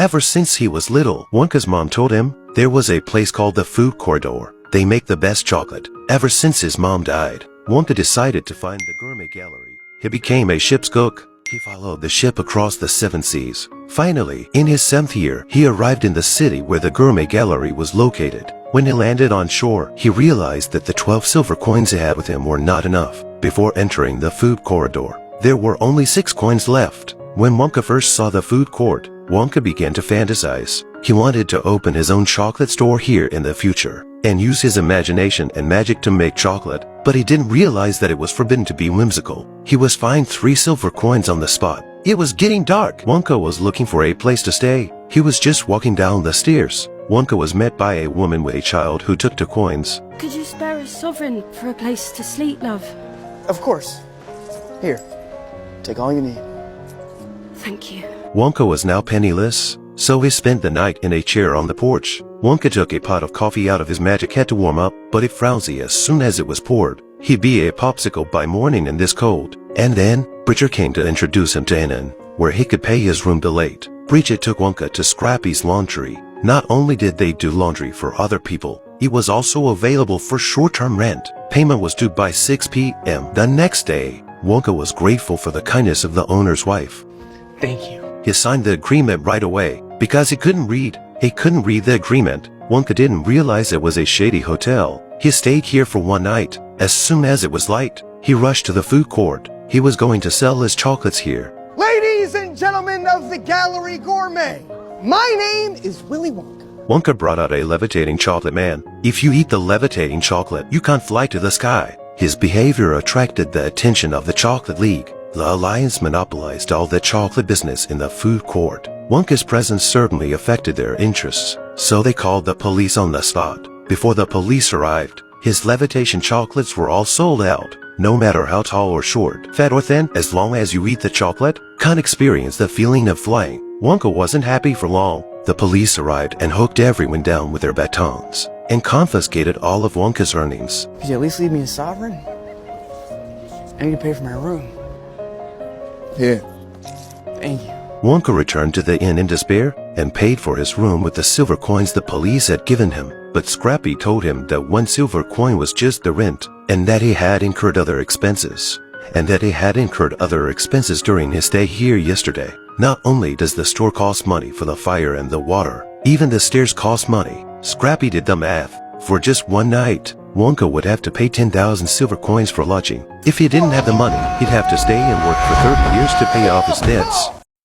Ever since he was little, Wonka's mom told him there was a place called the Food Corridor. They make the best chocolate. Ever since his mom died, Wonka decided to find the gourmet gallery. He became a ship's cook. He followed the ship across the 7 seas. Finally, in his 7th year, he arrived in the city where the gourmet gallery was located. When he landed on shore, he realized that the 12 silver coins he had with him were not enough. Before entering the food corridor, there were only 6 coins left. When Wonka first saw the food court, Wonka began to fantasize. He wanted to open his own chocolate store here in the future and use his imagination and magic to make chocolate, but he didn't realize that it was forbidden to be whimsical. He was fined 3 silver coins on the spot. It was getting dark. Wonka was looking for a place to stay. He was just walking down the stairs. Wonka was met by a woman with a child who took 2 coins. Could you spare a sovereign for a place to sleep, love? Of course. Here, take all you need. Thank you. Wonka was now penniless, so he spent the night in a chair on the porch. Wonka took a pot of coffee out of his magic hat to warm up, but it frowsy as soon as it was poured. He'd be a popsicle by morning in this cold. And then, Bridget came to introduce him to an inn, where he could pay his room bill late. Bridget took Wonka to Scrappy's laundry. Not only did they do laundry for other people, it was also available for short-term rent. Payment was due by 6 p.m. the next day. Wonka was grateful for the kindness of the owner's wife. Thank you. He signed the agreement right away because he couldn't read. He couldn't read the agreement. Wonka didn't realize it was a shady hotel. He stayed here for 1 night. As soon as it was light, he rushed to the food court. He was going to sell his chocolates here. Ladies and gentlemen of the Gallery Gourmet, my name is Willy Wonka. Wonka brought out a levitating chocolate man. If you eat the levitating chocolate, you can't fly to the sky. His behavior attracted the attention of the Chocolate League. The Alliance monopolized all the chocolate business in the food court. Wonka's presence certainly affected their interests, so they called the police on the spot. Before the police arrived, his levitation chocolates were all sold out. No matter how tall or short, fat or thin, as long as you eat the chocolate, can't experience the feeling of flying. Wonka wasn't happy for long. The police arrived and hooked everyone down with their batons and confiscated all of Wonka's earnings. Could you at least leave me a sovereign? I need to pay for my room. Here. Thank you. Wonka returned to the inn in despair and paid for his room with the silver coins the police had given him. But Scrappy told him that 1 silver coin was just the rent, and that he had incurred other expenses. During his stay here yesterday. Not only does the store cost money for the fire and the water, even the stairs cost money. Scrappy did the math. For just 1 night, Wonka would have to pay 10,000 silver coins for lodging. If he didn't have the money, he'd have to stay and work for 30 years to pay off his debts.